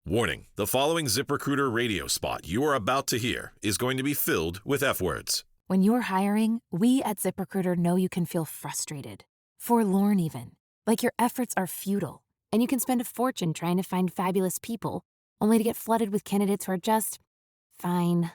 Warning, the following ZipRecruiter radio spot you are about to hear is going to be filled with F-words. When you're hiring, we at ZipRecruiter know you can feel frustrated, forlorn even, like your efforts are futile, and you can spend a fortune trying to find fabulous people, only to get flooded with candidates who are just fine.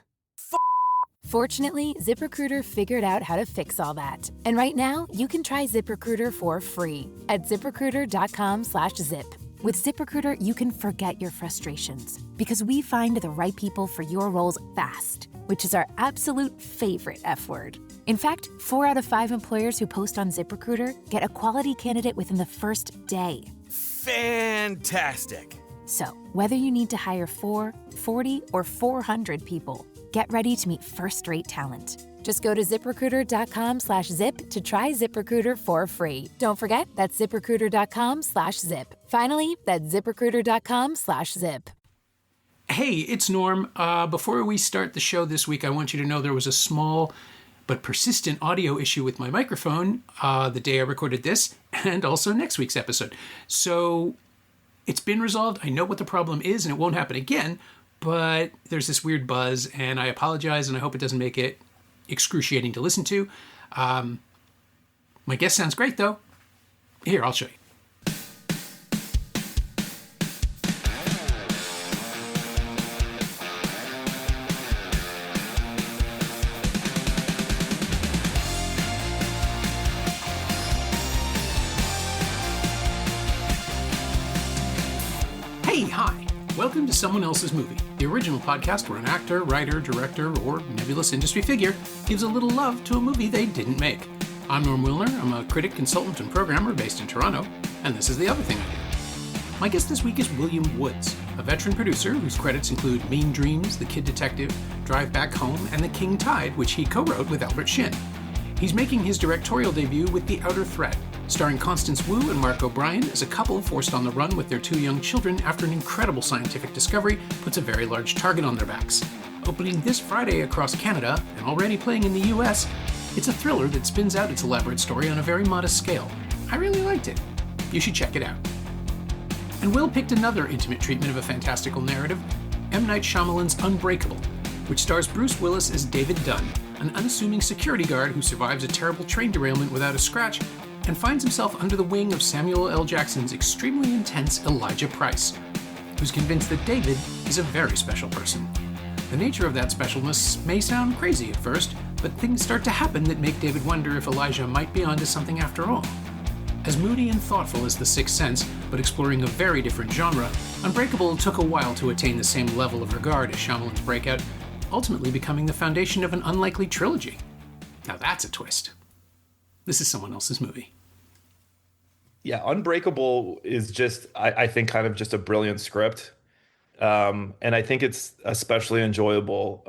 Fortunately, ZipRecruiter figured out how to fix all that. And right now, you can try ZipRecruiter for free at ZipRecruiter.com/zip. With ZipRecruiter, you can forget your frustrations because we find the right people for your roles fast, which is our absolute favorite F word. In fact, 4 out of 5 employers who post on ZipRecruiter get a quality candidate within the first day. Fantastic. So, whether you need to hire 4, 40, or 400 people, get ready to meet first-rate talent. Just go to ZipRecruiter.com/zip to try ZipRecruiter for free. Don't forget, that's ZipRecruiter.com/zip. Finally, that's ZipRecruiter.com/zip. Hey, it's Norm. Before we start the show this week, I want you to know there was a small but persistent audio issue with my microphone the day I recorded this, and also next week's episode. So it's been resolved. I know what the problem is, and it won't happen again, but there's this weird buzz, and I apologize, and I hope it doesn't make it excruciating to listen to. My guest sounds great, though. Here, I'll show you. Hey, hi. Welcome to Someone Else's Movie, the original podcast where an actor, writer, director, or nebulous industry figure gives a little love to a movie they didn't make. I'm Norm Wilner. I'm a critic, consultant, and programmer based in Toronto, and this is the other thing I do. My guest this week is William Woods, a veteran producer whose credits include Mean Dreams, The Kid Detective, Drive Back Home, and The King Tide, which he co-wrote with Albert Shin. He's making his directorial debut with The Outer Threat, starring Constance Wu and Mark O'Brien as a couple forced on the run with their 2 young children after an incredible scientific discovery puts a very large target on their backs. Opening this Friday across Canada and already playing in the US, it's a thriller that spins out its elaborate story on a very modest scale. I really liked it. You should check it out. And Will picked another intimate treatment of a fantastical narrative, M. Night Shyamalan's Unbreakable, which stars Bruce Willis as David Dunn, an unassuming security guard who survives a terrible train derailment without a scratch and finds himself under the wing of Samuel L. Jackson's extremely intense Elijah Price, who's convinced that David is a very special person. The nature of that specialness may sound crazy at first, but things start to happen that make David wonder if Elijah might be onto something after all. As moody and thoughtful as The Sixth Sense, but exploring a very different genre, Unbreakable took a while to attain the same level of regard as Shyamalan's breakout, ultimately becoming the foundation of an unlikely trilogy. Now that's a twist. This is Someone Else's Movie. Yeah, Unbreakable is just, I think, kind of just a brilliant script. And I think it's especially enjoyable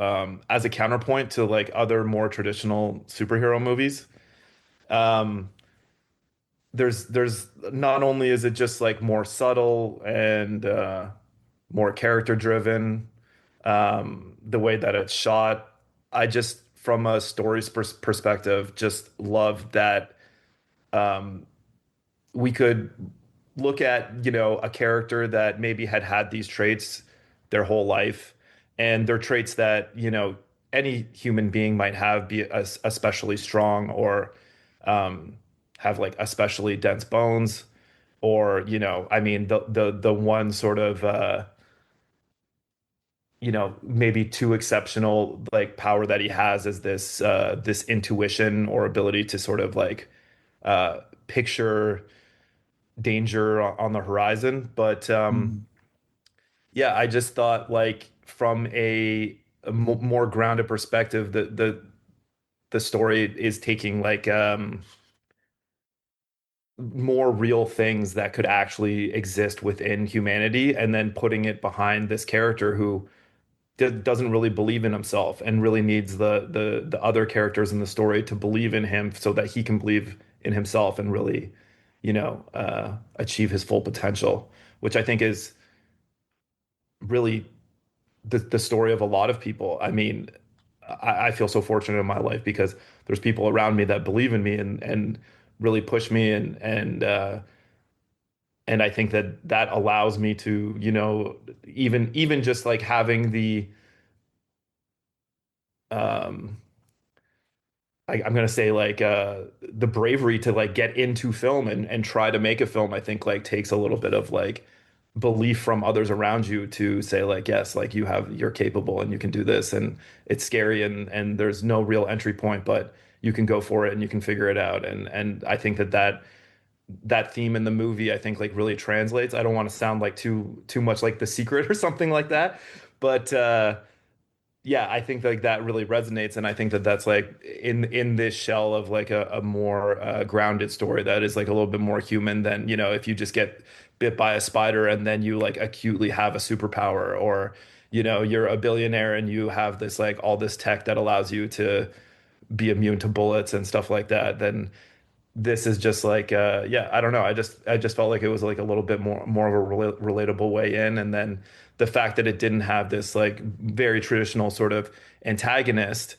as a counterpoint to like other more traditional superhero movies. There's not only is it just like more subtle and more character driven, the way that it's shot. I just, from a story's perspective, just love that we could look at, a character that maybe had these traits their whole life, and they're traits that, any human being might have, be especially strong or have like especially dense bones, or, the one sort of, maybe too exceptional like power that he has is this intuition or ability to sort of like picture danger on the horizon. But yeah, I just thought like from a more grounded perspective, the story is taking like more real things that could actually exist within humanity, and then putting it behind this character who doesn't really believe in himself and really needs the other characters in the story to believe in him so that he can believe in himself and really, achieve his full potential, which I think is really the story of a lot of people. I mean, I feel so fortunate in my life because there's people around me that believe in me and really push me and And I think that that allows me to, even just like having um I'm gonna say like the bravery to like get into film and try to make a film, I think like takes a little bit of like belief from others around you to say like, yes, like you're capable and you can do this, and it's scary and there's no real entry point, but you can go for it and you can figure it out. And I think that theme in the movie, I think like really translates. I don't want to sound like too much like The Secret or something like that, but yeah, I think like that really resonates, and I think that that's like in this shell of like a more grounded story that is like a little bit more human than, if you just get bit by a spider and then you like acutely have a superpower, or you're a billionaire and you have this like all this tech that allows you to be immune to bullets and stuff like that. Then this is just like yeah, I don't know, I just felt like it was like a little bit more of a relatable way in. And then the fact that it didn't have this like very traditional sort of antagonist,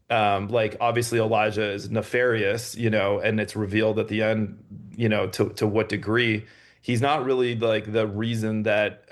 like obviously Elijah is nefarious, and it's revealed at the end, to what degree he's not really like the reason that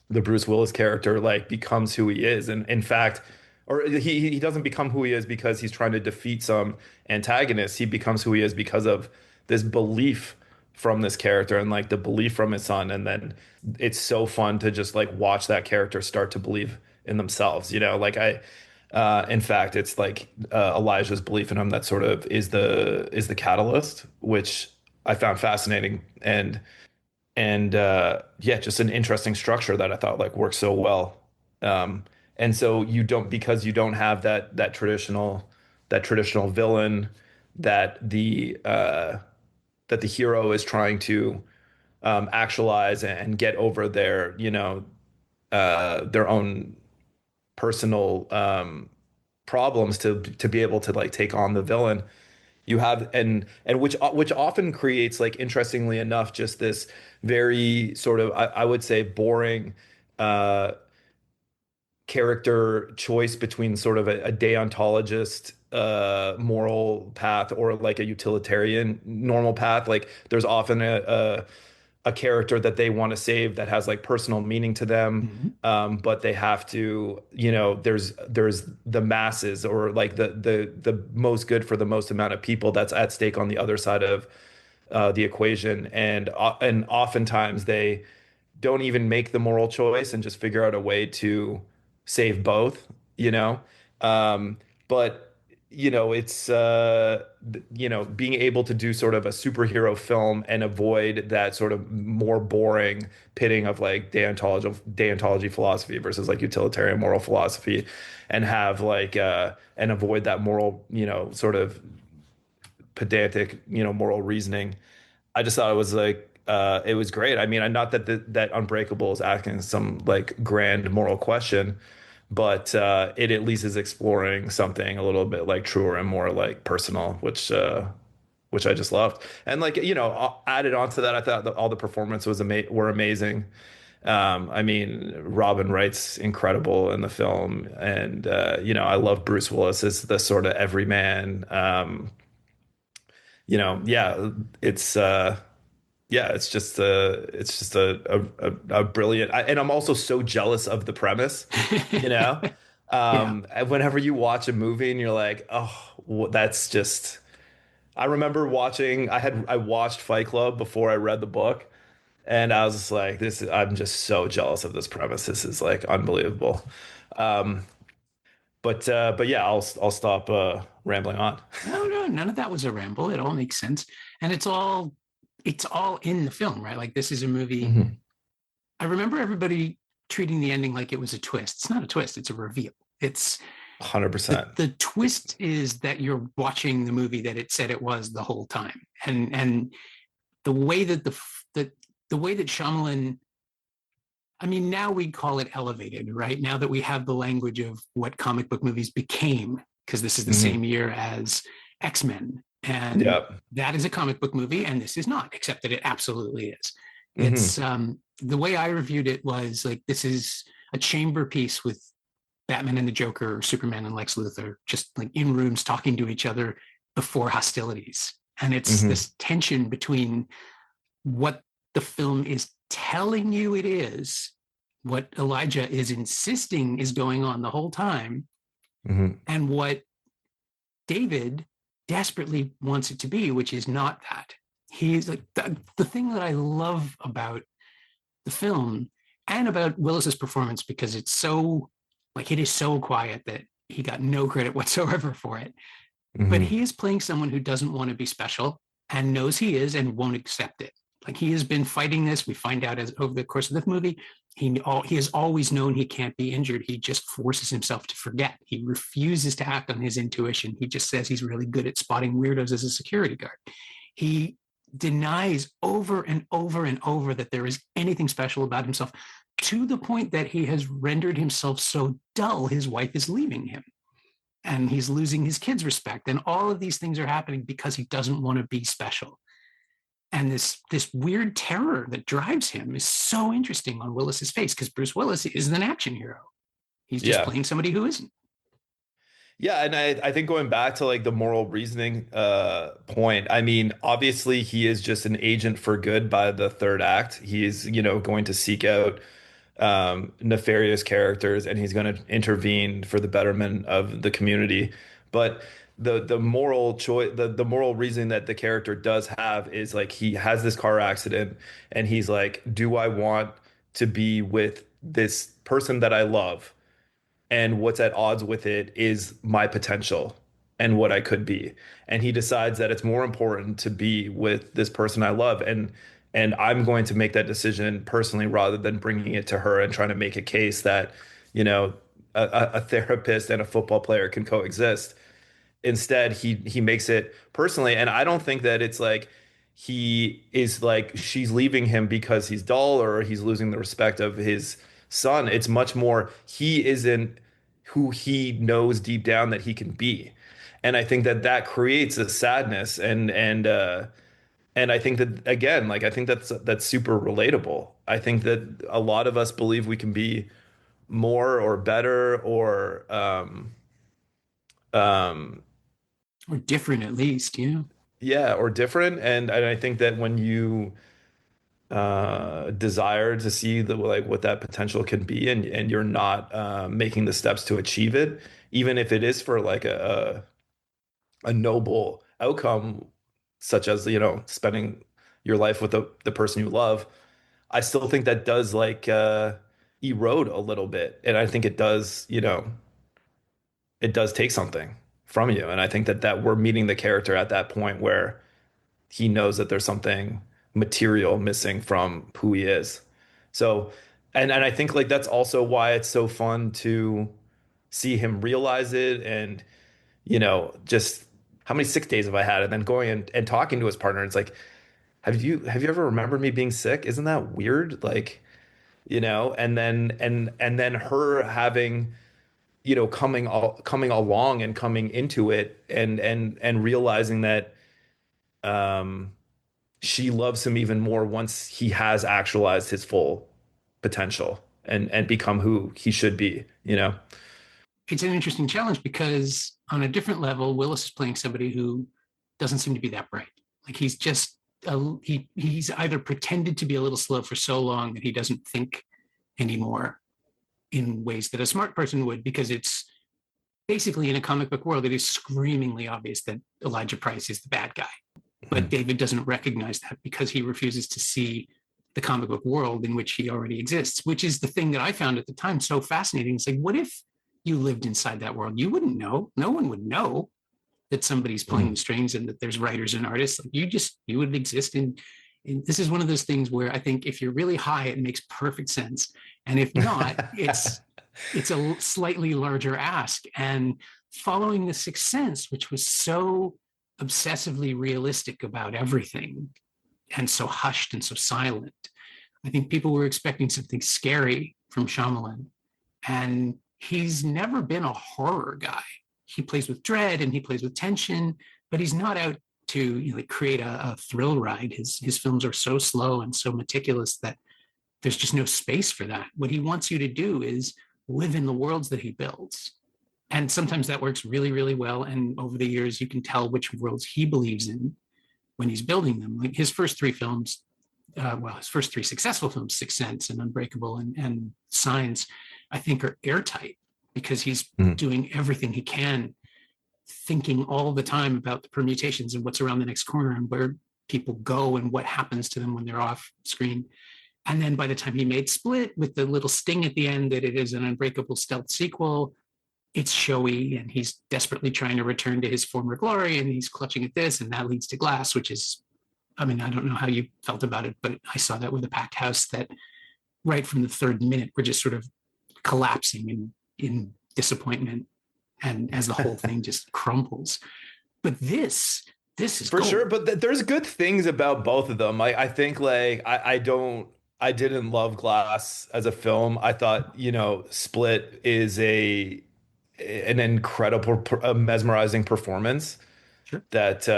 the Bruce Willis character like becomes who he is. And in fact, or he doesn't become who he is because he's trying to defeat some antagonist. He becomes who he is because of this belief from this character and like the belief from his son. And then it's so fun to just like watch that character start to believe in themselves. Like in fact, it's like Elijah's belief in him that sort of is the catalyst, which I found fascinating. And yeah, just an interesting structure that I thought like worked so well. And so because you don't have that traditional villain that the hero is trying to actualize and get over their own personal problems to be able to like take on the villain. You have and which often creates like, interestingly enough, just this very sort of, I would say, boring uh character choice between sort of a deontologist moral path or like a utilitarian normal path. Like there's often a character that they want to save that has like personal meaning to them, Mhm. but they have to, there's the masses, or like the most good for the most amount of people that's at stake on the other side of the equation. And oftentimes they don't even make the moral choice and just figure out a way to save both, you know? But it's being able to do sort of a superhero film and avoid that sort of more boring pitting of like deontology philosophy versus like utilitarian moral philosophy, and have like and avoid that moral, sort of pedantic, moral reasoning. I just thought it was like it was great. I mean, not that that Unbreakable is asking some like grand moral question, but it at least is exploring something a little bit like truer and more like personal, which I just loved. And like, added on to that, I thought that all the performances were amazing. I mean, Robin Wright's incredible in the film, and I love Bruce Willis as the sort of everyman. Yeah, it's yeah, it's just a brilliant. And I'm also so jealous of the premise, you know. Yeah. And whenever you watch a movie and you're like, oh, that's just. I remember watching. I watched Fight Club before I read the book, and I was just like, I'm just so jealous of this premise. This is like unbelievable. Um, but yeah, I'll stop rambling on. No, no, none of that was a ramble. It all makes sense. And it's all in the film, right? Like this is a movie. Mhm. I remember everybody treating the ending like it was a twist. It's not a twist, it's a reveal. It's the 100%. the twist is that you're watching the movie that it said it was the whole time. And the way that the way that Shyamalan, I mean, now we call it elevated, right? Now that we have the language of what comic book movies became, because this is the Hmm. same year as X-Men. And Yeah. that is a comic book movie, and this is not, except that it absolutely is. Hmm. It's the way I reviewed it was like, this is a chamber piece with Batman and the Joker, or Superman and Lex Luthor, just like in rooms talking to each other before hostilities. And it's Hmm. this tension between what the film is telling you it is, what Elijah is insisting is going on the whole time, and what David desperately wants it to be, which is not that. He's like the thing that I love about the film and about Willis's performance, because it's so like, it is so quiet that he got no credit whatsoever for it. But he is playing someone who doesn't want to be special and knows he is and won't accept it. Like, he has been fighting this. We find out as over the course of the movie, he has always known he can't be injured. He just forces himself to forget. He refuses to act on his intuition. He just says he's really good at spotting weirdos as a security guard. He denies over and over and over that there is anything special about himself, to the point that he has rendered himself so dull, his wife is leaving him. And he's losing his kids' respect. And all of these things are happening because he doesn't want to be special. And this weird terror that drives him is so interesting on Willis's face, because Bruce Willis isn't an action hero. He's just playing somebody who isn't. Yeah, and I think going back to like the moral reasoning point, I mean, obviously he is just an agent for good by the third act. He is, going to seek out nefarious characters, and he's going to intervene for the betterment of the community. But the moral choice, the moral reason that the character does have is like, he has this car accident and he's like, do I want to be with this person that I love? And what's at odds with it is my potential and what I could be. And he decides that it's more important to be with this person I love. And I'm going to make that decision personally, rather than bringing it to her and trying to make a case that, a therapist and a football player can coexist. Instead, he makes it personally. And I don't think that it's like he is like, she's leaving him because he's dull or he's losing the respect of his son. It's much more, he isn't who he knows deep down that he can be. And I think that creates a sadness. And I think that, again, like, I think that's super relatable. I think that a lot of us believe we can be more or better or different, at least, yeah, or different. And I think that when you desire to see what that potential can be, and you're not making the steps to achieve it, even if it is for like a noble outcome, such as spending your life with the person you love, I still think that does like erode a little bit. And I think it does take something from you. And I think that we're meeting the character at that point where he knows that there's something material missing from who he is. So, and I think like that's also why it's so fun to see him realize it. And just how many sick days have I had? And then going and talking to his partner, it's like, have you ever remembered me being sick? Isn't that weird? Like, and then her having, coming along and coming into it, and realizing that she loves him even more once he has actualized his full potential and become who he should be. It's an interesting challenge, because on a different level, Willis is playing somebody who doesn't seem to be that bright. Like, he's just he's either pretended to be a little slow for so long that he doesn't think anymore in ways that a smart person would, because it's basically, in a comic book world, it is screamingly obvious that Elijah Price is the bad guy. But David doesn't recognize that because he refuses to see the comic book world in which he already exists, which is the thing that I found at the time so fascinating. It's like, what if you lived inside that world? You wouldn't know. No one would know that somebody's playing the strings and that there's writers and artists. Like, you would exist in this is one of those things where I think if you're really high, it makes perfect sense. And if not, it's a slightly larger ask. And following The Sixth Sense, which was so obsessively realistic about everything and so hushed and so silent, I think people were expecting something scary from Shyamalan. And he's never been a horror guy. He plays with dread and he plays with tension, but he's not out to create a thrill ride. His films are so slow and so meticulous that there's just no space for that. What he wants you to do is live in the worlds that he builds. And sometimes that works really, really well. And over the years, you can tell which worlds he believes in when he's building them. Like his first three films, his first three successful films, Sixth Sense and Unbreakable and Signs, I think are airtight because he's doing everything he can, thinking all the time about the permutations and what's around the next corner and where people go and what happens to them when they're off screen. And then by the time he made Split, with the little sting at the end that it is an Unbreakable stealth sequel, it's showy and he's desperately trying to return to his former glory and he's clutching at this, and that leads to Glass, which is, I mean, I don't know how you felt about it, but I saw that with a packed house that right from the third minute, we're just sort of collapsing in disappointment, and as the whole thing just crumples. But this is for gold. sure. But there's good things about both of them. I think like I didn't love Glass as a film. I thought, Split is an incredible, mesmerizing performance. Sure. That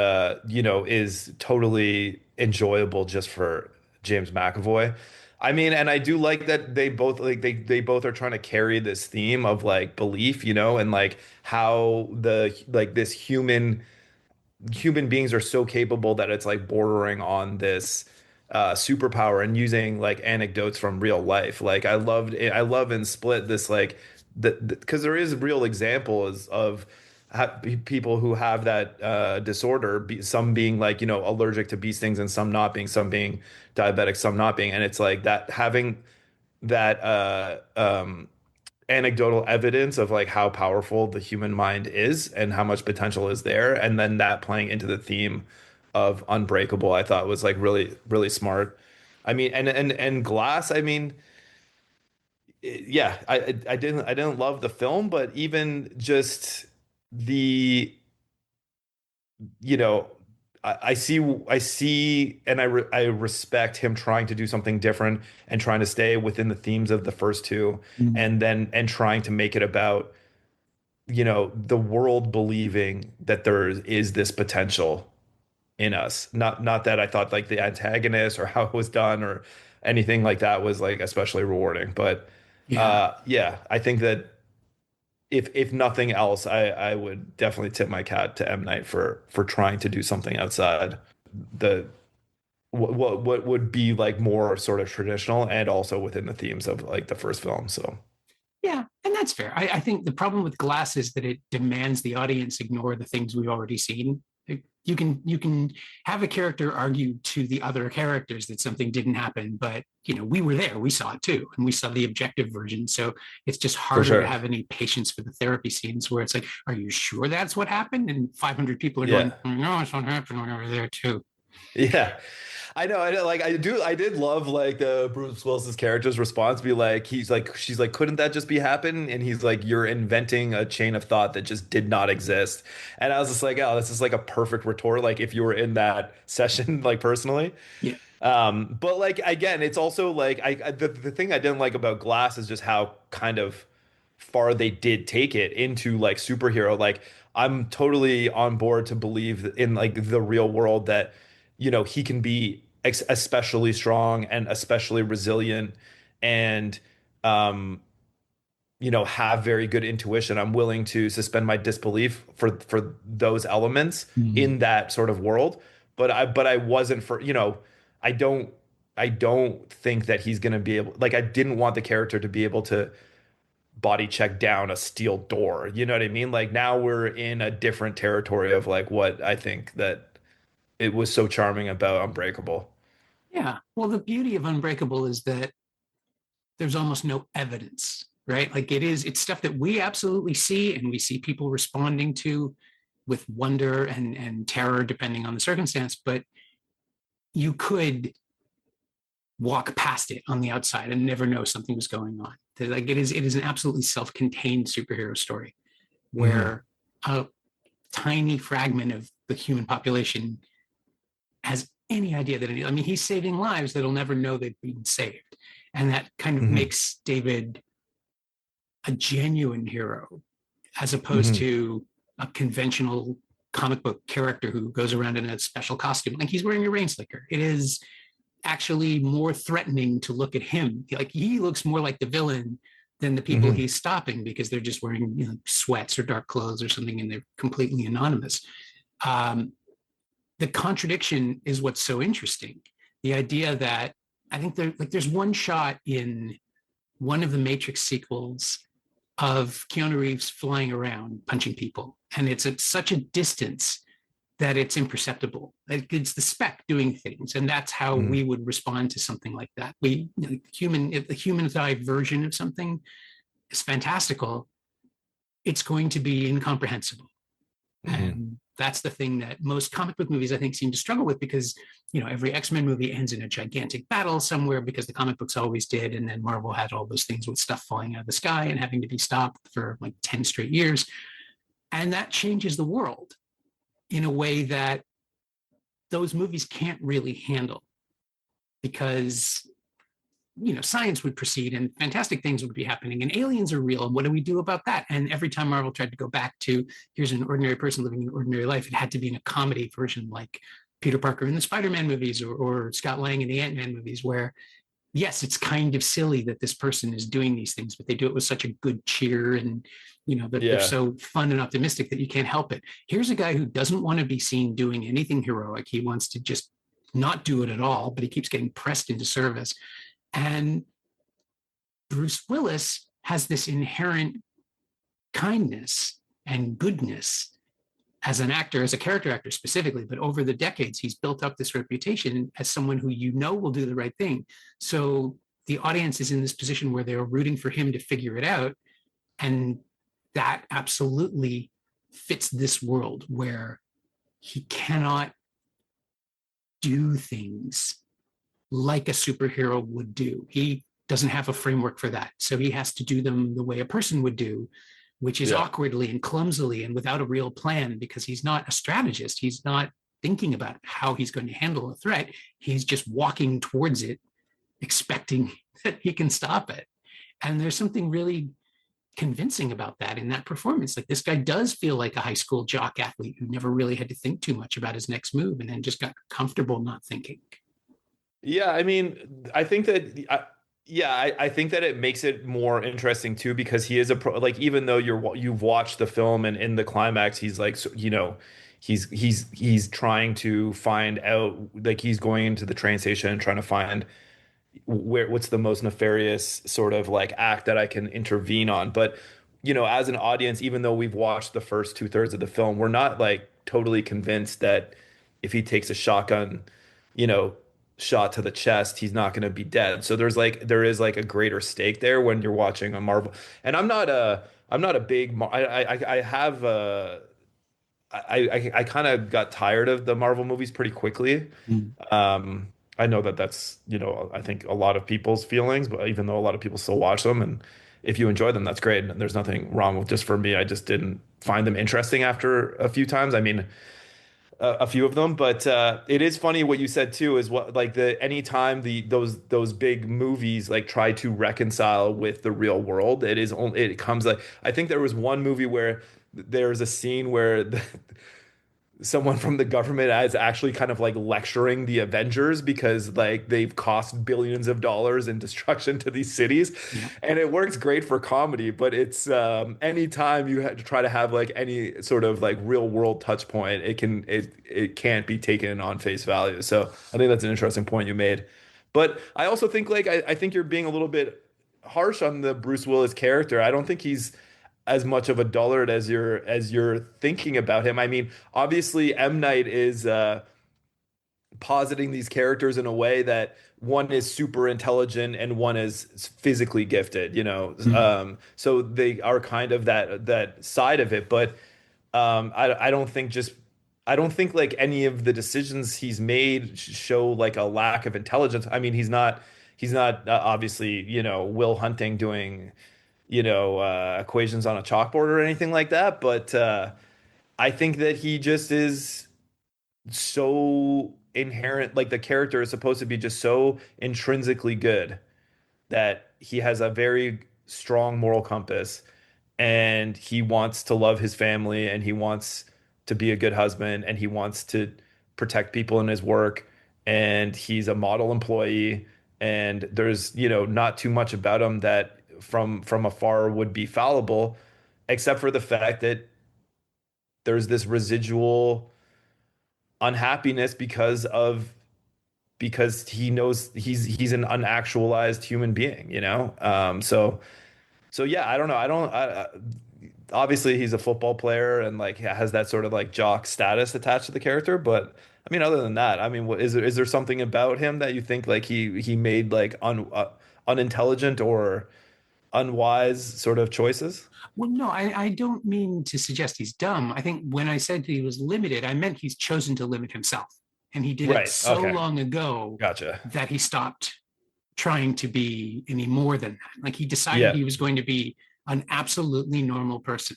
is totally enjoyable just for James McAvoy. I mean, and I do like that they both they both are trying to carry this theme of like belief, and like how this human beings are so capable that it's like bordering on this superpower, and using like anecdotes from real life. Like I love in Split this like because there is real examples of people who have that disorder, some being like, allergic to bee stings and some not being, some being diabetic, some not being. And it's like that, having that anecdotal evidence of like how powerful the human mind is and how much potential is there. And then that playing into the theme of Unbreakable, I thought was like really, really smart. I mean, and Glass, I mean, yeah, I didn't love the film, but even just the I see and I respect him trying to do something different and trying to stay within the themes of the first two, and trying to make it about the world believing that there is this potential in us. Not that I thought like the antagonist or how it was done or anything like that was like especially rewarding, but yeah, I think that if nothing else, I would definitely tip my hat to M. Night for trying to do something outside the what would be like more sort of traditional, and also within the themes of like the first film. So yeah, and that's fair. I think the problem with Glass is that it demands the audience ignore the things we've already seen. You can have a character argue to the other characters that something didn't happen, but we were there, we saw it too, and we saw the objective version. So it's just harder to have any patience for the therapy scenes where it's like, are you sure that's what happened? And 500 people are going, no, it's what happened when I was there too. Yeah. I know. Like, I did love like the Bruce Willis's character's response, be like, she's like, couldn't that just be happen? And he's like, you're inventing a chain of thought that just did not exist. And I was just like, oh, this is like a perfect retort. Like if you were in that session, like personally. Yeah. But like, again, it's also like, the thing I didn't like about Glass is just how kind of far they did take it into like superhero. Like I'm totally on board to believe in like the real world that, he can be especially strong and especially resilient, and have very good intuition. I'm willing to suspend my disbelief for those elements in that sort of world. But I wasn't for, I don't think that he's going to be able, like I didn't want the character to be able to body check down a steel door. You know what I mean? Like now we're in a different territory of like what I think that it was so charming about Unbreakable. Yeah. Well, the beauty of Unbreakable is that there's almost no evidence, right? Like it's stuff that we absolutely see, and we see people responding to with wonder and terror, depending on the circumstance. But you could walk past it on the outside and never know something was going on. Like it is an absolutely self-contained superhero story where a tiny fragment of the human population has any idea that he's saving lives that'll never know they've been saved. And that kind of makes David a genuine hero, as opposed to a conventional comic book character who goes around in a special costume. Like he's wearing a rain slicker. It is actually more threatening to look at him. Like he looks more like the villain than the people he's stopping, because they're just wearing sweats or dark clothes or something, and they're completely anonymous. The contradiction is what's so interesting, The idea that I think there's one shot in one of the Matrix sequels of Keanu Reeves flying around punching people, and it's at such a distance that it's imperceptible. It's the spec doing things, and that's how Mhm. we would respond to something like that. If the humanized version of something is fantastical, it's going to be incomprehensible. Mhm. And that's the thing that most comic book movies, I think, seem to struggle with, because every X-Men movie ends in a gigantic battle somewhere, because the comic books always did, and then Marvel had all those things with stuff falling out of the sky and having to be stopped for like 10 straight years. And that changes the world in a way that those movies can't really handle, because science would proceed and fantastic things would be happening and aliens are real. And what do we do about that? And every time Marvel tried to go back to here's an ordinary person living an ordinary life, it had to be in a comedy version, like Peter Parker in the Spider-Man movies, or Scott Lang in the Ant-Man movies, where yes, it's kind of silly that this person is doing these things, but they do it with such a good cheer, and that they're Yeah. so fun and optimistic that you can't help it. Here's a guy who doesn't want to be seen doing anything heroic. He wants to just not do it at all, but he keeps getting pressed into service. And Bruce Willis has this inherent kindness and goodness as an actor, as a character actor specifically, but over the decades, he's built up this reputation as someone who will do the right thing. So the audience is in this position where they're rooting for him to figure it out. And that absolutely fits this world where he cannot do things like a superhero would do. He doesn't have a framework for that. So he has to do them the way a person would do, which is Yeah. awkwardly and clumsily and without a real plan, because he's not a strategist. He's not thinking about how he's going to handle a threat. He's just walking towards it, expecting that he can stop it. And there's something really convincing about that in that performance. Like, this guy does feel like a high school jock athlete who never really had to think too much about his next move, and then just got comfortable not thinking. Yeah, I mean, I think that I think that it makes it more interesting too, because he is a pro. Like, even though you've watched the film, and in the climax, he's like, he's trying to find out, like, he's going into the train station and trying to find what's the most nefarious sort of like act that I can intervene on. But as an audience, even though we've watched the first two-thirds of the film, we're not like totally convinced that if he takes a shotgun, you know, shot to the chest, he's not going to be dead. So there is like a greater stake there when you're watching a Marvel. And I'm not a big I have I kind of got tired of the Marvel movies pretty quickly. Mm. I know that that's, I think a lot of people's feelings, but even though a lot of people still watch them, and if you enjoy them, that's great. And there's nothing wrong with, just for me, I just didn't find them interesting after a few times. I mean, a few of them, but it is funny what you said too, is what, like, the anytime those big movies like try to reconcile with the real world, it comes like, I think there was one movie where there's a scene where someone from the government is actually kind of like lecturing the Avengers because like they've cost billions of dollars in destruction to these cities. Yeah. And it works great for comedy, but it's anytime you have to try to have like any sort of like real world touch point, it can't be taken on face value. So I think that's an interesting point you made. But I also think, like, I think you're being a little bit harsh on the Bruce Willis character. I don't think he's as much of a dullard as you're thinking about him. I mean, obviously M. Night is positing these characters in a way that one is super intelligent and one is physically gifted, Mm. so they are kind of that side of it. But I don't think like any of the decisions he's made show like a lack of intelligence. I mean, he's not obviously, Will Hunting doing, equations on a chalkboard or anything like that. But I think that he just is so inherent, like the character is supposed to be just so intrinsically good that he has a very strong moral compass, and he wants to love his family, and he wants to be a good husband, and he wants to protect people in his work, and he's a model employee, and there's, not too much about him that from afar would be fallible, except for the fact that there's this residual unhappiness because he knows he's an unactualized human being, you know? So yeah, I don't know. Obviously he's a football player and like has that sort of like jock status attached to the character, but I mean, other than that, I mean, is there something about him that you think like he made like unintelligent or unwise sort of choices? Well, no, I don't mean to suggest he's dumb. I think when I said he was limited, I meant he's chosen to limit himself. And he did it Right. so Okay. long ago Gotcha. that he stopped trying to be any more than that. Like he decided Yeah. he was going to be an absolutely normal person.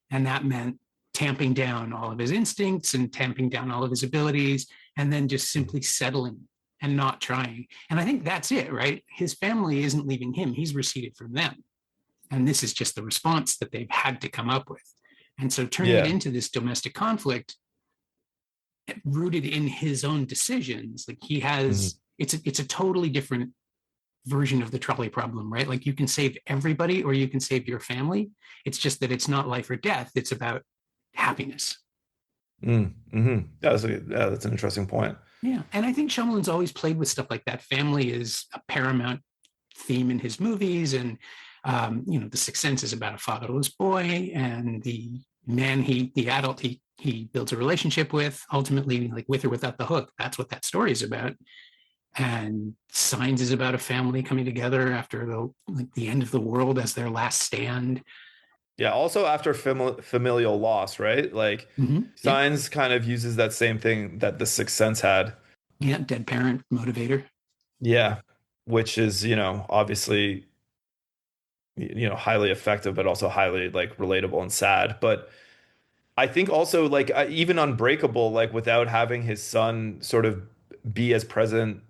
And that meant tamping down all of his instincts and tamping down all of his abilities, and then just simply settling and not trying. And I think that's it, right? His family isn't leaving him, he's receded from them. And this is just the response that they've had to come up with. And so turning it Yeah. into this domestic conflict rooted in his own decisions, like he Mhm. has, it's a totally different version of the trolley problem, right? Like you can save everybody or you can save your family. It's just that it's not life or death. It's about happiness. Mm-hmm. Yeah, that's an interesting point. Yeah. And I think Shyamalan's always played with stuff like that. Family is a paramount theme in his movies. And, The Sixth Sense is about a fatherless boy and the adult he builds a relationship with, ultimately, like with or without the hook. That's what that story is about. And Signs is about a family coming together after the end of the world as their last stand. Yeah, also after familial loss, right? Like Mm-hmm. Yep. Signs kind of uses that same thing that The Sixth Sense had. Yeah. Dead parent motivator. Yeah, which is, obviously, highly effective, but also highly like relatable and sad. But I think also like even Unbreakable, like without having his son sort of be as present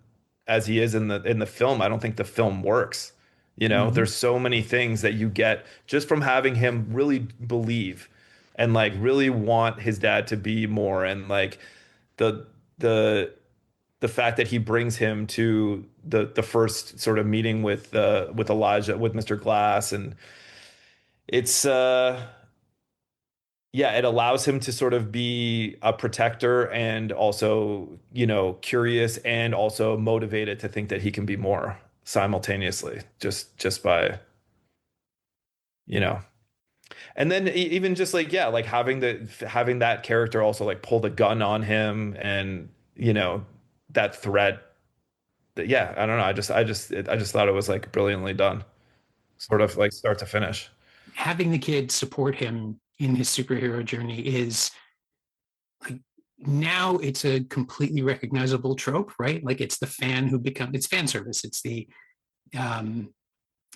as he is in the film, I don't think the film works. Mm-hmm. There's so many things that you get just from having him really believe and like really want his dad to be more, and like the the the fact that he brings him to the first sort of meeting with Elijah with Mr. Glass, and it's yeah, it allows him to sort of be a protector and also, curious and also motivated to think that he can be more simultaneously, just by, you know. And then even just like, yeah, like having that character also like pull the gun on him, and, that threat that, yeah, I don't know. I just thought it was like brilliantly done, sort of like start to finish. Having the kid support him in his superhero journey is like, now it's a completely recognizable trope, right? Like it's the fan who becomes, it's fan service. Um,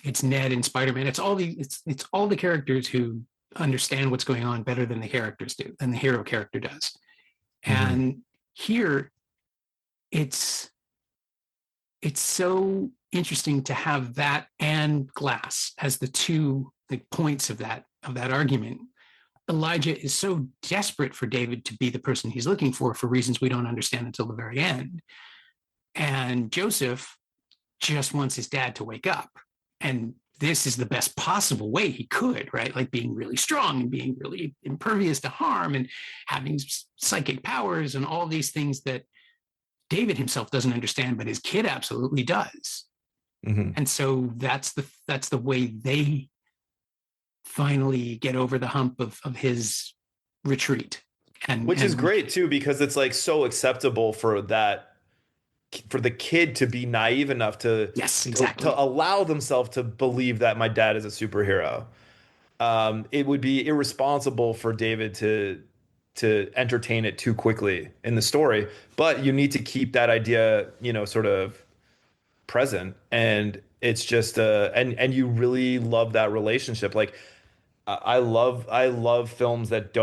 it's Ned and Spider-Man. It's all the characters who understand what's going on better than the characters do, than the hero character does. Hmm. And here it's so interesting to have that and Glass as the two like points of that argument. Elijah is so desperate for David to be the person he's looking for reasons we don't understand until the very end. And Joseph just wants his dad to wake up. And this is the best possible way he could, right? Like being really strong and being really impervious to harm and having psychic powers and all these things that David himself doesn't understand, but his kid absolutely does. Hmm. And so that's the way they finally get over the hump of his retreat. Which is And great too, because it's like so acceptable for the kid to be naive enough yes, to exactly. allow themselves to believe that my dad is a superhero. It would be irresponsible for David to entertain it too quickly in the story, but you need to keep that idea, sort of present. And it's just and you really love that relationship. Like I love films that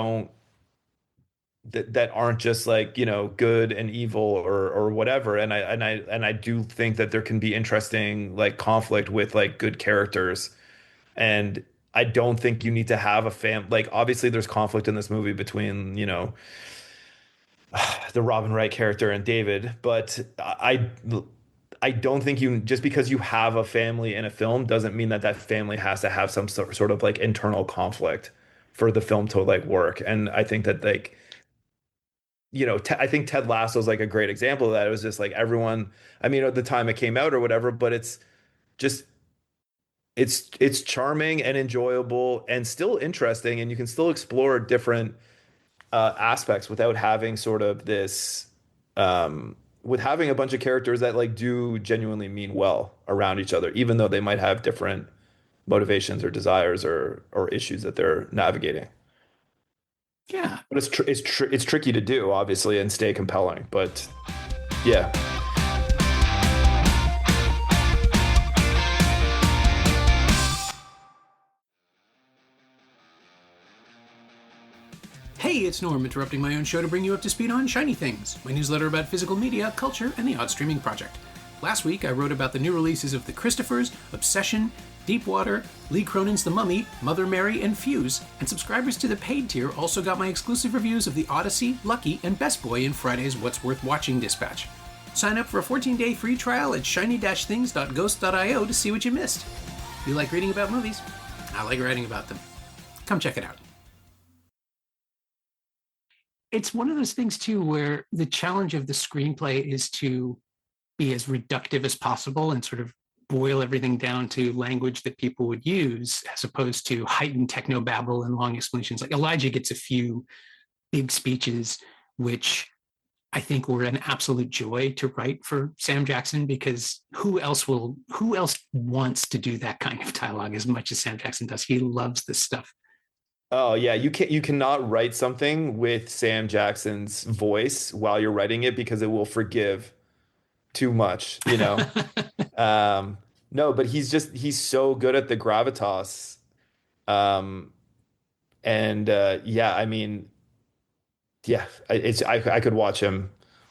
aren't just like, good and evil or whatever. And I do think that there can be interesting like conflict with like good characters. And I don't think you need to have a like obviously there's conflict in this movie between, the Robin Wright character and David, but I don't think you just because you have a family in a film doesn't mean that that family has to have some sort of like internal conflict for the film to like work. And I think that like I think Ted Lasso is like a great example of that. It was just like everyone, I mean, at the time it came out or whatever, but just it's charming and enjoyable and still interesting, and you can still explore different aspects without having sort of this with having a bunch of characters that like do genuinely mean well around each other, even though they might have different motivations or desires or issues that they're navigating. Yeah. But it's tricky to do, obviously, and stay compelling. But yeah. Hey, it's Norm, interrupting my own show to bring you up to speed on Shiny Things, my newsletter about physical media, culture, and the odd streaming project. Last week, I wrote about the new releases of The Christophers, Obsession, Deepwater, Lee Cronin's The Mummy, Mother Mary, and Fuse, and subscribers to the paid tier also got my exclusive reviews of The Odyssey, Lucky, and Best Boy in Friday's What's Worth Watching dispatch. Sign up for a 14-day free trial at shiny-things.ghost.io to see what you missed. You like reading about movies? I like writing about them. Come check it out. It's one of those things, too, where the challenge of the screenplay is to be as reductive as possible and sort of boil everything down to language that people would use, as opposed to heightened technobabble and long explanations. Like Elijah gets a few big speeches, which I think were an absolute joy to write for Sam Jackson, because who else wants to do that kind of dialogue as much as Sam Jackson does? He loves this stuff. Oh yeah, you cannot write something with Sam Jackson's voice while you're writing it because it will forgive too much, you know. No, but he's so good at the gravitas. Um, and yeah, I mean, yeah, I could watch him.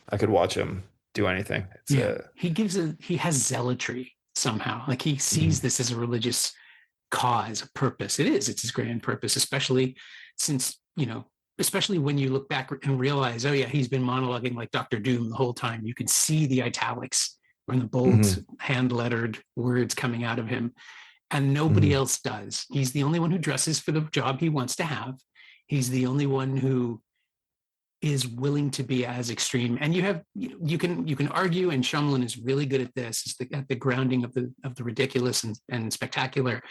I could watch him do anything. He has zealotry somehow. Like he sees this as a religious cause, a purpose. It's his grand purpose, especially since, especially when you look back and realize, oh yeah, he's been monologuing like Dr. Doom the whole time. You can see the italics and the bold hand lettered words coming out of him, and nobody else does. He's the only one who dresses for the job he wants to have. He's the only one who is willing to be as extreme. And you can argue, and Shyamalan is really good at this, at the grounding of the ridiculous and spectacular.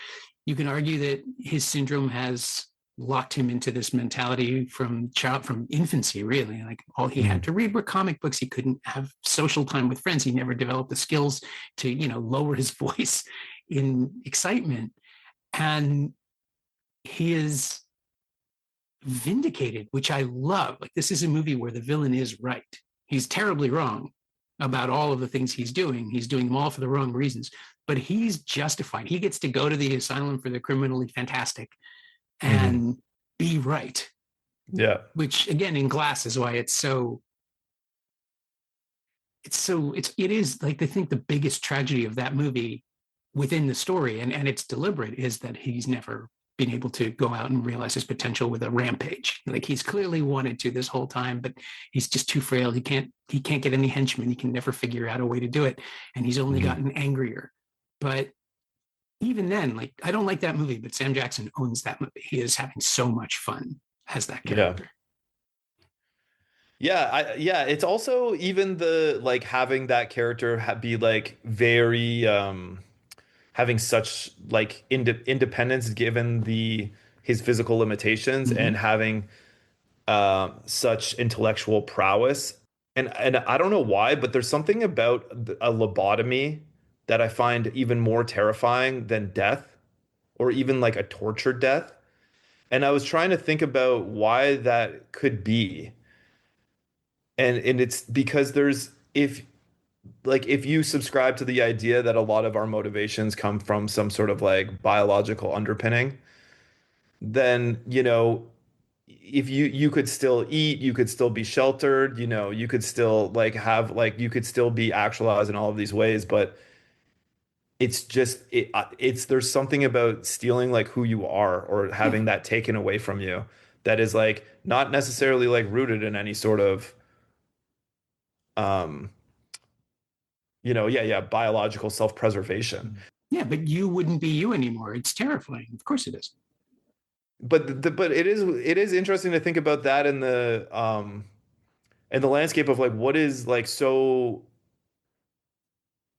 You can argue that his syndrome has locked him into this mentality from infancy, really. Like all he had to read were comic books. He couldn't have social time with friends. He never developed the skills to, lower his voice in excitement. And he is vindicated, which I love. Like, this is a movie where the villain is right. He's terribly wrong about all of the things he's doing. He's doing them all for the wrong reasons, but he's justified. He gets to go to the asylum for the criminally fantastic and be right. Yeah. Which again, in Glass is why it is like, I think the biggest tragedy of that movie within the story, and it's deliberate, is that he's never been able to go out and realize his potential with a rampage. Like, he's clearly wanted to this whole time, but he's just too frail. He can't get any henchmen. He can never figure out a way to do it. And he's only gotten angrier. But even then, like, I don't like that movie, but Sam Jackson owns that movie. He is having so much fun as that character. Yeah, it's also even the like having that character be like very having such like independence given his physical limitations and having such intellectual prowess. And I don't know why, but there's something about a lobotomy that I find even more terrifying than death, or even like a tortured death. And I was trying to think about why that could be. And it's because if you subscribe to the idea that a lot of our motivations come from some sort of like biological underpinning, then, if you could still eat, you could still be sheltered, you could still like have like, you could still be actualized in all of these ways. But it's just, there's something about stealing like who you are or having that taken away from you that is like not necessarily like rooted in any sort of, biological self-preservation. Yeah, but you wouldn't be you anymore. It's terrifying. Of course it is. But it is interesting to think about that in the and the landscape of like what is like so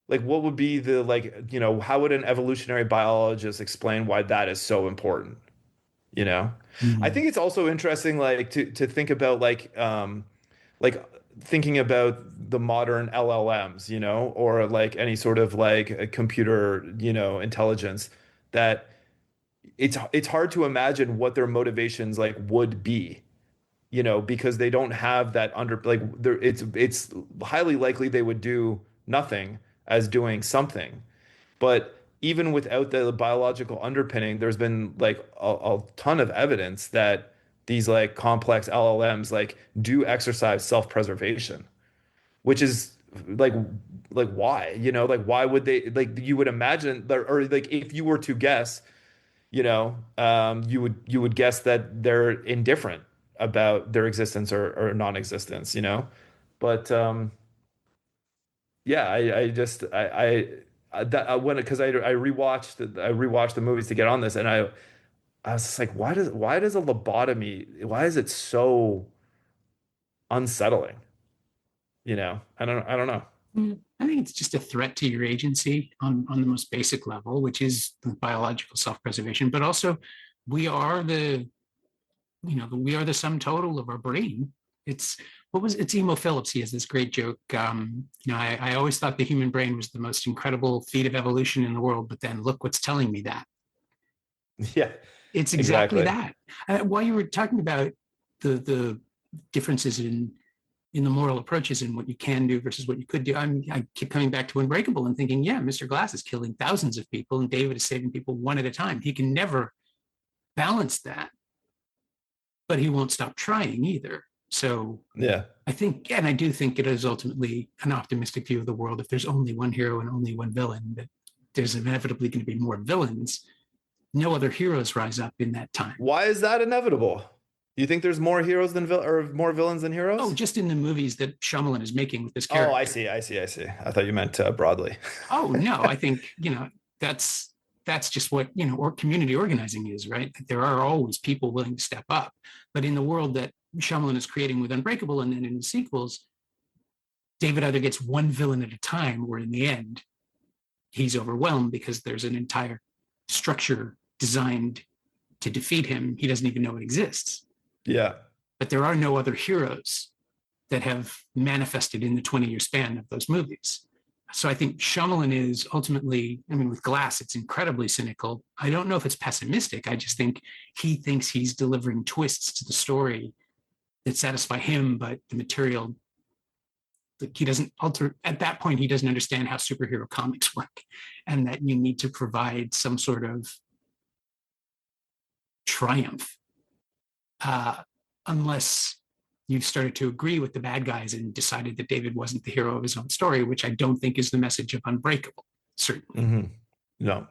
like what would be the like how would an evolutionary biologist explain why that is so important? You know, I Mm. think it's also interesting like to think about like thinking about the modern LLMs, or like any sort of like a computer, intelligence that it's hard to imagine what their motivations like would be, because they don't have that under like there it's highly likely they would do nothing as doing something. But even without the biological underpinning, there's been like a ton of evidence that these like complex LLMs like do exercise self-preservation, which is like like why? Like why would they like you would imagine or like if you were to guess, you would guess that they're indifferent about their existence or non-existence, But yeah, I just that when because I rewatched the movies to get on this, and I was just like, why does a lobotomy, why is it so unsettling? I don't know. I think it's just a threat to your agency on the most basic level, which is the biological self-preservation. But also, we are the we are the sum total of our brain. It's it's Emo Phillips. He has this great joke. I always thought the human brain was the most incredible feat of evolution in the world, but then look what's telling me that. Yeah, It's exactly exactly. that. While you were talking about the differences in the moral approaches and what you can do versus what you could do, I keep coming back to Unbreakable and thinking, yeah, Mr. Glass is killing thousands of people and David is saving people one at a time. He can never balance that, but he won't stop trying either. So Yeah. I think, and I do think it is ultimately an optimistic view of the world. If there's only one hero and only one villain, that there's inevitably going to be more villains. No other heroes rise up in that time. Why is that inevitable? You think there's more heroes than or more villains than Oh, heroes? just in the movies that Shyamalan is making with this Oh, I character. see, I see, I see. I thought you meant broadly. Oh no, I think that's just what or community organizing is, right? Like, there are always people willing to step up, but in the world that Shyamalan is creating with Unbreakable and then in the sequels, David either gets one villain at a time, or in the end, he's overwhelmed because there's an entire structure designed to defeat him. He doesn't even know it exists. Yeah. But there are no other heroes that have manifested in the 20-year span of those movies. So I think Shyamalan is ultimately, I mean, with Glass, it's incredibly cynical. I don't know if it's pessimistic. I just think he thinks he's delivering twists to the story that satisfy him, but the material, like, he doesn't alter. At that point, he doesn't understand how superhero comics work, and that you need to provide some sort of triumph, unless you've started to agree with the bad guys and decided that David wasn't the hero of his own story, which I don't think is the message of Unbreakable, certainly. No.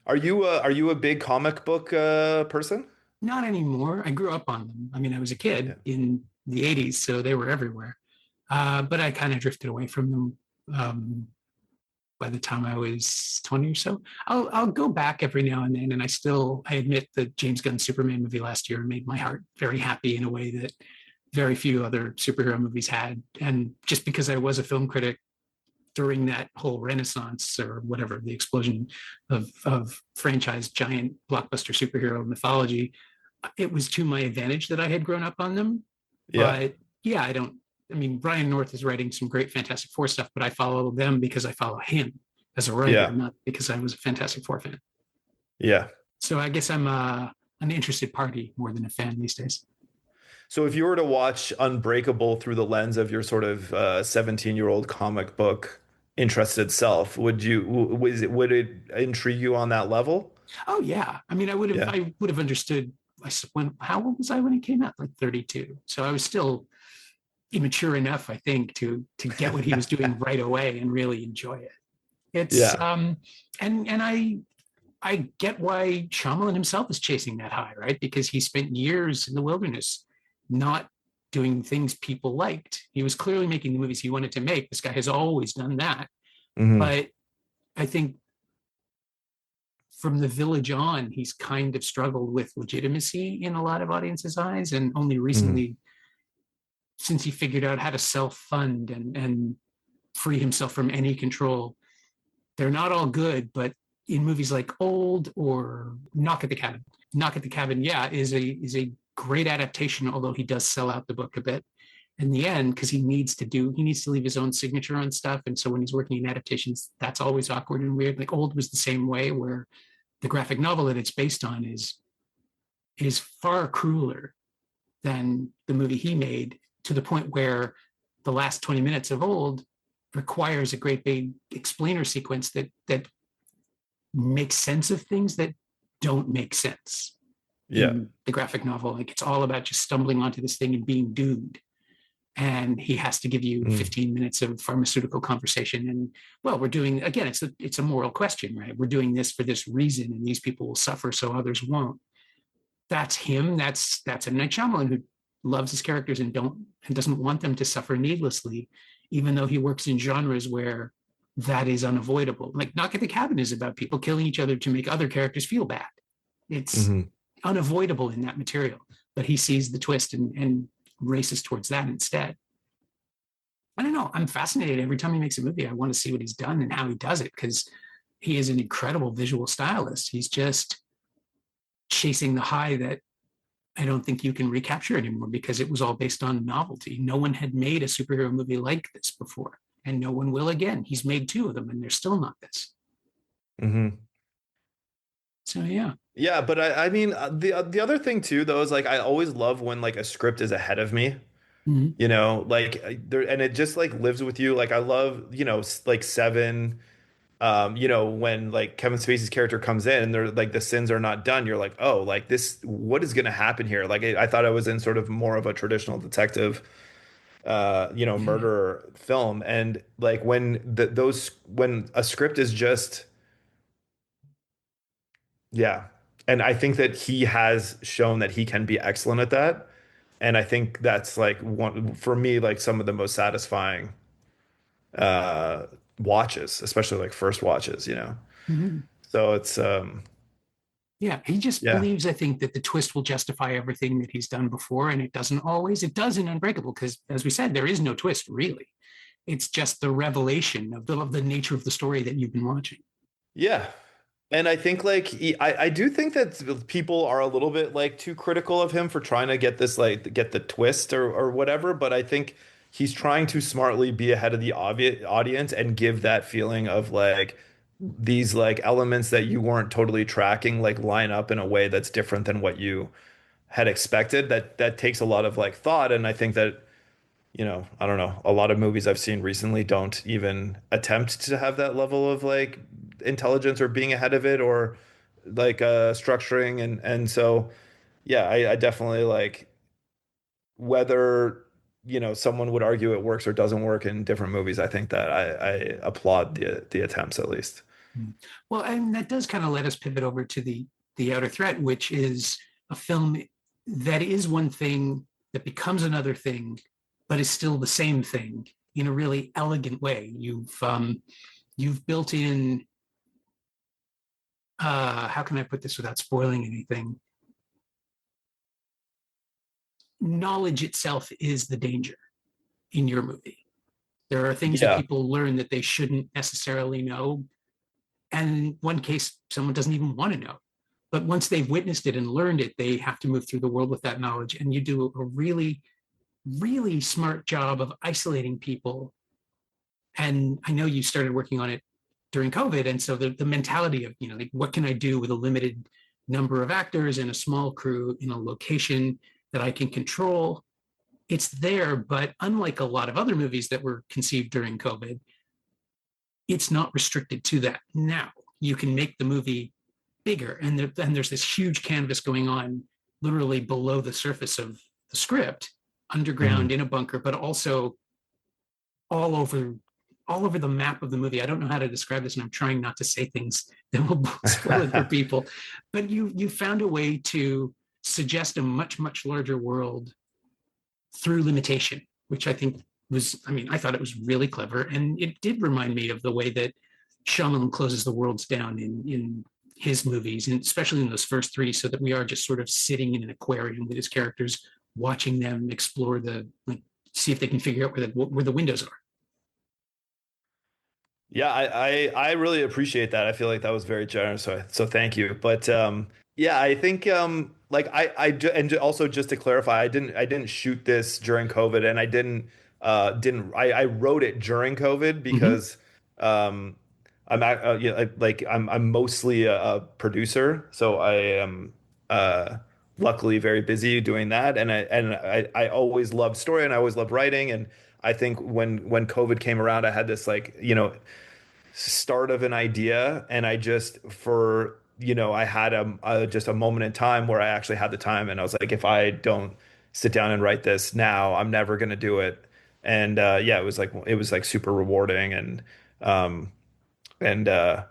Are you a big comic book person? Not anymore. I grew up on them. I mean, I was a kid Yeah. in the 80s, so they were everywhere. But I kind of drifted away from them by the time I was 20 or so. I'll go back every now and then, and I admit that James Gunn's Superman movie last year made my heart very happy in a way that very few other superhero movies had. And just because I was a film critic during that whole renaissance, or whatever, the explosion of franchise giant blockbuster superhero mythology, it was to my advantage that I had grown up on them. Yeah. But yeah, I mean, Brian North is writing some great Fantastic Four stuff, but I follow them because I follow him as a writer, Yeah. not because I was a Fantastic Four fan. Yeah. So I guess I'm an interested party more than a fan these days. So if you were to watch Unbreakable through the lens of your sort of 17-year-old comic book interested self, would it intrigue you on that level? Oh yeah, I mean, Yeah. I would have understood. How old was I when it came out? Like 32. So I was still immature enough, I think, to get what he was doing right away and really enjoy it. It's Yeah. and I get why Shyamalan himself is chasing that high, right? Because he spent years in the wilderness not doing things people liked. He was clearly making the movies he wanted to make. This guy has always done that. Hmm. But I think from The Village on, he's kind of struggled with legitimacy in a lot of audiences' eyes. And only recently, since he figured out how to self-fund and free himself from any control, they're not all good, but in movies like Old or Knock at the Cabin. Knock at the Cabin, yeah, is a great adaptation, although he does sell out the book a bit in the end, because he needs to leave his own signature on stuff. And so when he's working in adaptations, that's always awkward and weird. Like Old was the same way, where the graphic novel that it's based on is far crueler than the movie he made, to the point where the last 20 minutes of Old requires a great big explainer sequence that makes sense of things that don't make sense. In the graphic novel, like it's all about just stumbling onto this thing and being doomed. And he has to give you 15 minutes of pharmaceutical conversation. And well, we're doing, again, it's a moral question, right? We're doing this for this reason, and these people will suffer so others won't. That's him. That's M. Night Shyamalan, who loves his characters and doesn't want them to suffer needlessly, even though he works in genres where that is unavoidable. Like Knock at the Cabin is about people killing each other to make other characters feel bad. It's unavoidable in that material, but he sees the twist and races towards that instead. I don't know. I'm fascinated every time he makes a movie. I want to see what he's done and how he does it, because he is an incredible visual stylist. He's just chasing the high that I don't think you can recapture anymore, because it was all based on novelty. No one had made a superhero movie like this before, and no one will again. He's made 2 of them, and they're still not this. So yeah, but I mean, the other thing too, though, is like I always love when like a script is ahead of me. You know, like there, and it just like lives with you. Like I love, you know, like Seven. You know, when like Kevin Spacey's character comes in and they're like the sins are not done, you're like, oh, like this, what is going to happen here? Like I thought I was in sort of more of a traditional detective, you know, murderer film, and like when when a script is just, yeah, and I think that he has shown that he can be excellent at that, and I think that's like one for me, like some of the most satisfying watches, especially like first watches, you know. So it's he just believes, I think, that the twist will justify everything that he's done before, and it doesn't always. It does in Unbreakable, because as we said, there is no twist really. It's just the revelation of the nature of the story that you've been watching. And I think like I do think that people are a little bit like too critical of him for trying to get this, like get the twist or whatever, but I think he's trying to smartly be ahead of the audience and give that feeling of like these like elements that you weren't totally tracking like line up in a way that's different than what you had expected. That takes a lot of like thought, and I think that, you know, I don't know, a lot of movies I've seen recently don't even attempt to have that level of like intelligence or being ahead of it or like structuring, and so yeah, I definitely like, whether, you know, someone would argue it works or doesn't work in different movies, I think that I applaud the attempts at least. Well, and that does kind of let us pivot over to the Outer Threat, which is a film that is one thing that becomes another thing, but is still the same thing in a really elegant way. You've built in, how can I put this without spoiling anything? Knowledge itself is the danger in your movie. There are things that people learn that they shouldn't necessarily know. And in one case, someone doesn't even want to know. But once they've witnessed it and learned it, they have to move through the world with that knowledge. And you do a really, really smart job of isolating people. And I know you started working on it during COVID. And so the mentality of, you know, like, what can I do with a limited number of actors and a small crew in a location that I can control? It's there, but unlike a lot of other movies that were conceived during COVID, it's not restricted to that. Now you can make the movie bigger, and there's this huge canvas going on literally below the surface of the script, underground in a bunker, but also all over the map of the movie. I don't know how to describe this, and I'm trying not to say things that will spoil it for people, but you found a way to suggest a much, much larger world through limitation, which I think I thought it was really clever. And it did remind me of the way that Shyamalan closes the worlds down in his movies, and especially in those first three, so that we are just sort of sitting in an aquarium with his characters, watching them explore the like, see if they can figure out where the windows are. Yeah, I really appreciate that. I feel like that was very generous, so thank you. But yeah, I think like also just to clarify, I didn't shoot this during COVID, and I didn't I wrote it during COVID Mm-hmm. because um yeah, I'm mostly a producer, so I am luckily very busy doing that, and I always loved story, and I always loved writing. And I think when COVID came around, I had this like, start of an idea, and I just for I had just a moment in time where I actually had the time, and I was like, if I don't sit down and write this now, I'm never going to do it. And yeah, it was like super rewarding, um and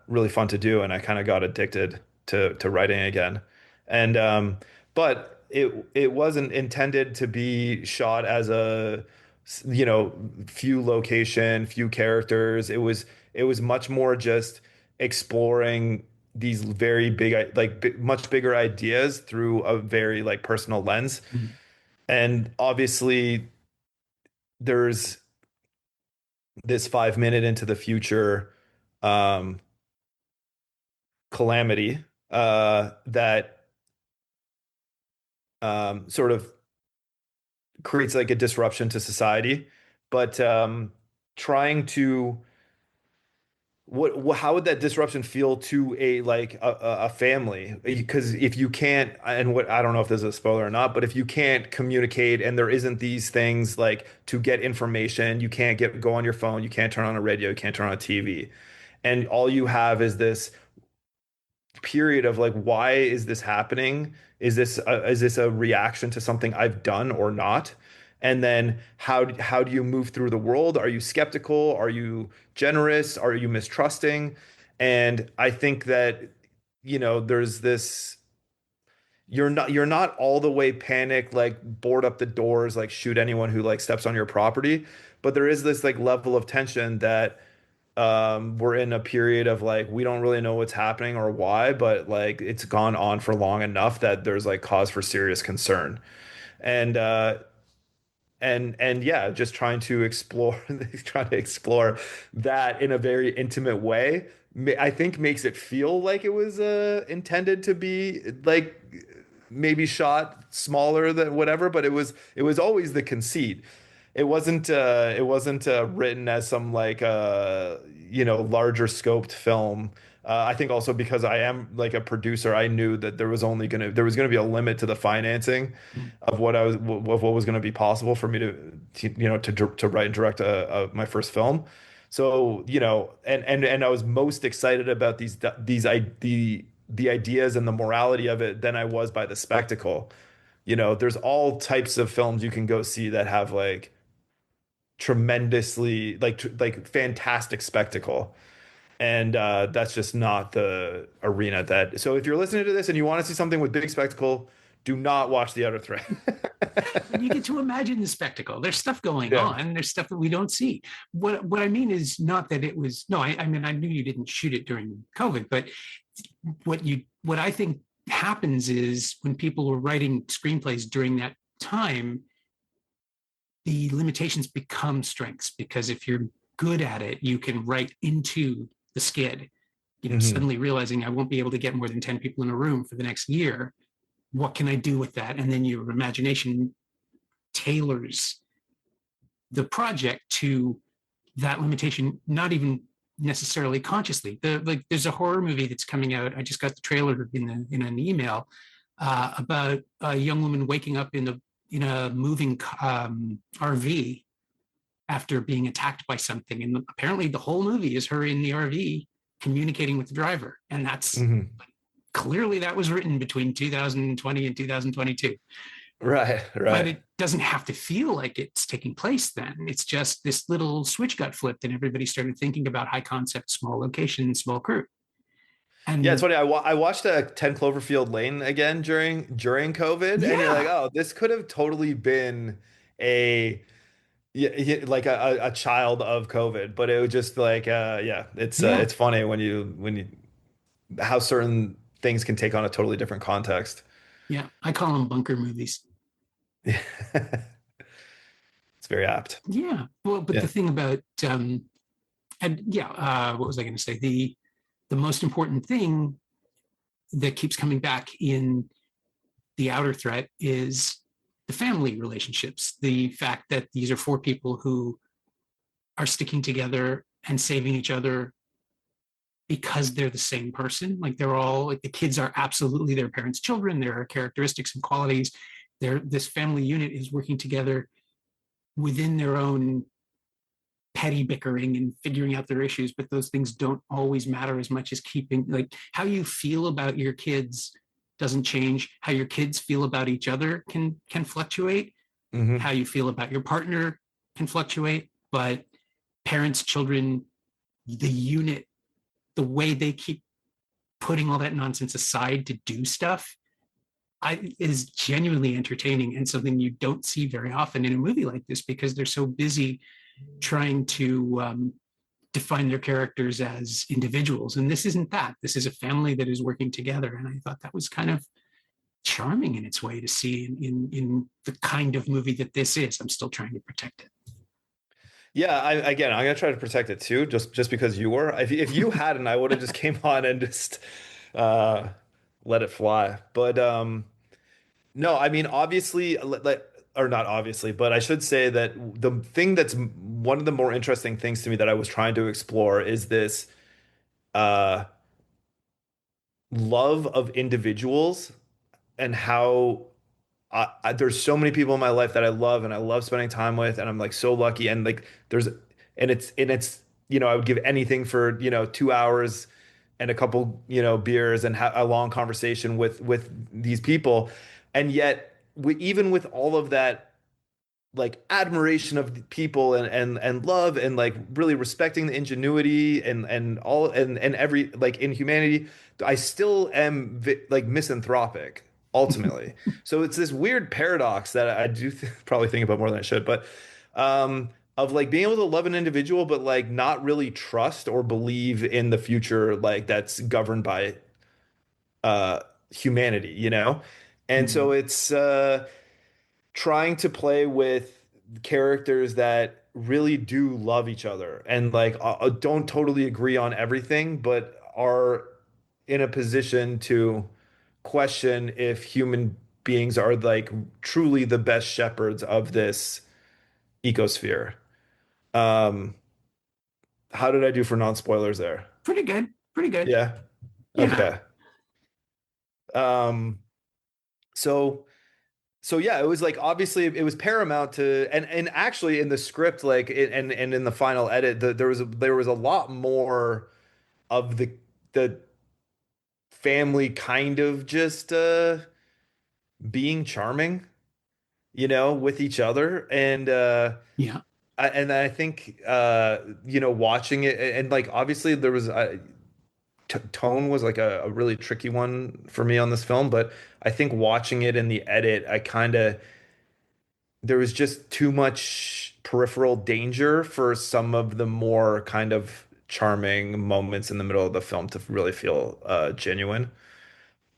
really fun to do, and I kind of got addicted to writing again. And but it wasn't intended to be shot as a few location, few characters. It was much more just exploring these very big, like much bigger ideas through a very like personal lens. Mm-hmm. And obviously there's this 5 minute into the future um calamity that sort of creates like a disruption to society, but trying to how would that disruption feel to a like a family? Because if you can't, and what I don't know if this is a spoiler or not, but if you can't communicate and there isn't these things like to get information, you can't go on your phone, you can't turn on a radio, you can't turn on a TV, and all you have is this period of like, why is this happening? Is this a reaction to something I've done or not? And then how do you move through the world? Are you skeptical? Are you generous? Are you mistrusting? And I think that there's this, you're not all the way panicked, like board up the doors, like shoot anyone who like steps on your property, but there is this like level of tension that we're in a period of like we don't really know what's happening or why, but like it's gone on for long enough that there's like cause for serious concern. And and yeah, just trying to explore trying to explore that in a very intimate way, I think makes it feel like it was intended to be like maybe shot smaller than whatever, but it was always the conceit. It wasn't written as some like larger scoped film. I think also because I am like a producer, I knew that there was gonna be a limit to the financing of what was gonna be possible for me to write and direct my first film. So and I was most excited about the ideas and the morality of it than I was by the spectacle. There's all types of films you can go see that have like tremendously like fantastic spectacle, and that's just not the arena that. So if you're listening to this and you want to see something with big spectacle, do not watch The Outer Threat. But you get to imagine the spectacle. There's stuff going Yeah. on. There's stuff that we don't see. What I mean is not that it was no. I mean I knew you didn't shoot it during COVID, but what I think happens is when people were writing screenplays during that time, the limitations become strengths because if you're good at it, you can write into the skid. Hmm. Suddenly realizing I won't be able to get more than 10 people in a room for the next year. What can I do with that? And then your imagination tailors the project to that limitation, not even necessarily consciously. There's a horror movie that's coming out. I just got the trailer in an email about a young woman waking up in a moving RV after being attacked by something, and apparently the whole movie is her in the RV communicating with the driver, and that's Hmm. clearly that was written between 2020 and 2022. Right, But right. it doesn't have to feel like it's taking place then. It's just this little switch got flipped and everybody started thinking about high concept, small location, small crew. Yeah, it's And funny. I watched 10 Cloverfield Lane again during COVID, and you're like, yeah, oh, this could have totally been a yeah, yeah, like a child of COVID, but it was just like yeah, it's yeah, it's funny when you how certain things can take on a totally different context. Yeah, I call them bunker movies. It's very apt. Yeah. Well, but the Yeah. thing about and yeah, what was I going to say? The most important thing that keeps coming back in the outer threat is the family relationships. The fact that these are four people who are sticking together and saving each other because they're the same person. Like they're all like the kids are absolutely their parents' children. There are characteristics and qualities. This family unit is working together within their own petty bickering and figuring out their issues, but those things don't always matter as much as keeping like how you feel about your kids doesn't change. How your kids feel about each other can fluctuate. Hmm. How you feel about your partner can fluctuate, but parents, children, the unit, the way they keep putting all that nonsense aside to do stuff is genuinely entertaining and something you don't see very often in a movie like this because they're so busy trying to define their characters as individuals. And this isn't that. This is a family that is working together. And I thought that was kind of charming in its way to see in the kind of movie that this is. I'm still trying to protect it. Yeah, again, I'm gonna try to protect it too, just because you were. If you hadn't, I would have just came on and just uh, let it fly. But no, I mean, obviously, or not obviously, but I should say that the thing that's one of the more interesting things to me that I was trying to explore is this uh, love of individuals and how there's so many people in my life that I love and I love spending time with, and I'm like so lucky. And like it's I would give anything for 2 hours and a couple beers and have a long conversation with these people, and yet even with all of that like admiration of the people and love and like really respecting the ingenuity and every like in humanity, I still am like misanthropic ultimately. So it's this weird paradox that I do probably think about more than I should, but of like being able to love an individual but like not really trust or believe in the future like that's governed by humanity, And so Mm. it's trying to play with characters that really do love each other and like don't totally agree on everything, but are in a position to question if human beings are like truly the best shepherds of this ecosphere. Um, how did I do for non-spoilers there? Pretty good. Pretty good. Yeah. Yeah. Okay. Um, so so yeah, it was like obviously it was paramount to and actually in the script and in the final edit there was a lot more of the family kind of just being charming, with each other Yeah. and I think watching it and like obviously there was tone was like a really tricky one for me on this film, but I think watching it in the edit I kind of there was just too much peripheral danger for some of the more kind of charming moments in the middle of the film to really feel genuine.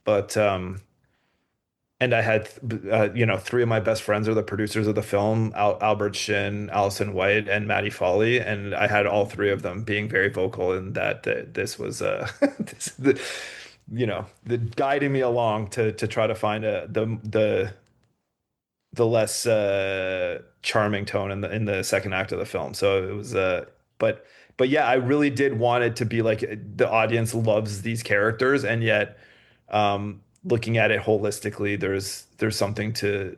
But and I had three of my best friends are the producers of the film, Albert Shin, Allison White, and Maddie Foley, and I had all three of them being very vocal in that this was the guiding me along to try to find the less charming tone in the second act of the film. So it was but yeah, I really did want it to be like the audience loves these characters, and yet looking at it holistically, there's something to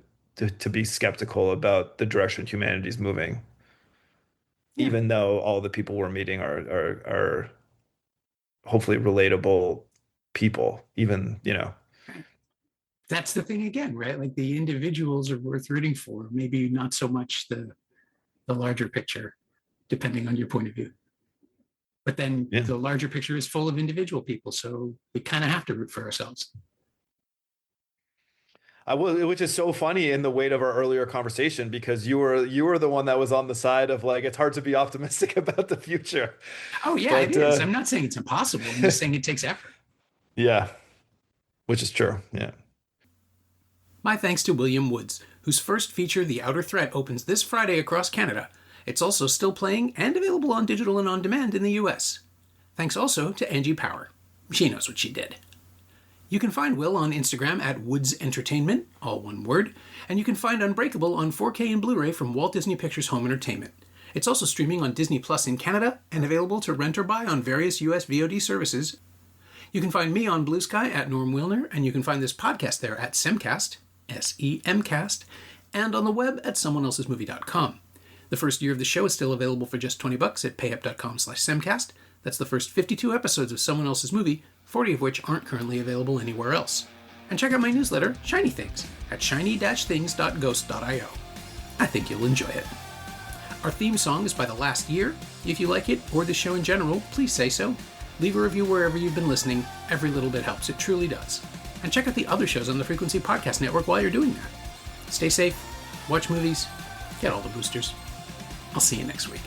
be skeptical about the direction humanity's moving, Yeah. even though all the people we're meeting are hopefully relatable people, even That's the thing again, right? Like the individuals are worth rooting for, maybe not so much the larger picture, depending on your point of view. But then yeah. the larger picture is full of individual people, so we kind of have to root for ourselves. I will, which is so funny in the weight of our earlier conversation because you were the one that was on the side of like it's hard to be optimistic about the future. Oh yeah, it But is. I'm not saying it's impossible. I'm just saying it takes effort. yeah, Which is true, yeah. My thanks to William Woods, whose first feature, The Outer Threat, opens this Friday across Canada. It's also still playing and available on digital and on demand in the US. Thanks also to Angie Power. She knows what she did. You can find Will on Instagram at Woods Entertainment, all one word, and you can find Unbreakable on 4K and Blu-ray from Walt Disney Pictures Home Entertainment. It's also streaming on Disney Plus in Canada and available to rent or buy on various US VOD services. You can find me on Blue Sky at Norm Wilner, and you can find this podcast there at Semcast, S-E-M-Cast, and on the web at someoneelsesmovie.com. The first year of the show is still available for just $20 at payup.com/Semcast. That's the first 52 episodes of Someone Else's Movie, 40 of which aren't currently available anywhere else. And check out my newsletter, Shiny Things, at shiny-things.ghost.io. I think you'll enjoy it. Our theme song is by The Last Year. If you like it, or the show in general, please say so. Leave a review wherever you've been listening. Every little bit helps, it truly does. And check out the other shows on the Frequency Podcast Network while you're doing that. Stay safe, watch movies, get all the boosters. I'll see you next week.